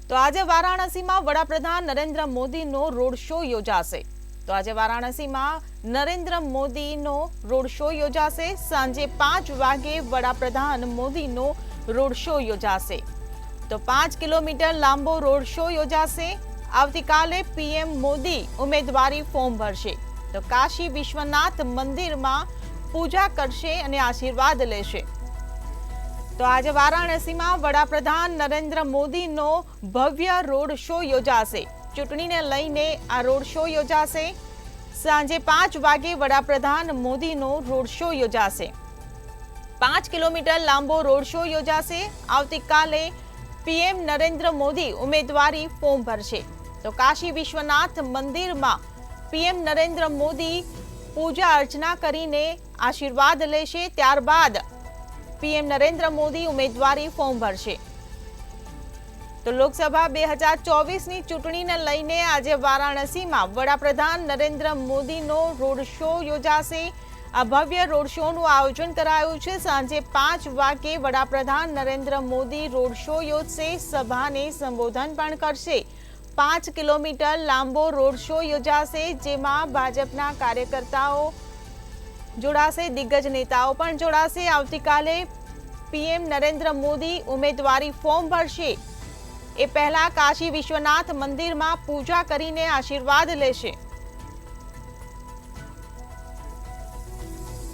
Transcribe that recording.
તો આજે વારાણસીમાં વડાપ્રધાન નરેન્દ્ર મોદીનો રોડ શો યોજાશે સાંજે 5 વાગે વડાપ્રધાન મોદીનો રોડ શો યોજાશે તો 5 કિલોમીટર લાંબો રોડ શો યોજાશે। આવતીકાલે પીએમ મોદી ઉમેદવારી ફોર્મ ભરશે તો કાશી વિશ્વનાથ મંદિરમાં પૂજા કરશે અને આશીર્વાદ લેશે। તો આજે વારાણસીમાં વડાપ્રધાન નરેન્દ્ર મોદીનો ભવ્ય રોડ શો યોજાશે। ચૂંટણીને લઈને આ રોડ શો યોજાશે। સાંજે 5 વાગે વડાપ્રધાન મોદીનો રોડ શો યોજાશે। 5 કિલોમીટર લાંબો રોડ શો યોજાશે। આવતીકાલે પીએમ નરેન્દ્ર મોદી ઉમેદવારી ફોર્મ ભરશે તો કાશી વિશ્વનાથ મંદિરમાં પીએમ નરેન્દ્ર મોદી પૂજા અર્ચના કરીને આશીર્વાદ લેશે। ત્યારબાદ પીએમ નરેન્દ્ર મોદી ઉમેદવારી ફોર્મ ભરશે। તો લોકસભા 2024ની ચૂંટણીને લઈને આજે વારાણસીમાં વડાપ્રધાન નરેન્દ્ર મોદીનો રોડ શો યોજાશે। આ ભવ્ય રોડ શોનું આયોજન કરાયું છે। સાંજે 5 વાગે વડાપ્રધાન નરેન્દ્ર મોદી રોડ શો યોજશે, સભાને સંબોધન પણ કરશે। 5 કિલોમીટર લાંબો રોડ શો યોજાશે, જેમાં ભાજપના કાર્યકર્તાઓ જોડાશે, દિગ્ગજ નેતાઓ પણ જોડાશે। આવતીકાલે પીએમ નરેન્દ્ર મોદી ઉમેદવારી ફોર્મ ભરશે। એ પહેલા કાશી વિશ્વનાથ મંદિરમાં પૂજા કરીને આશીર્વાદ લેશે।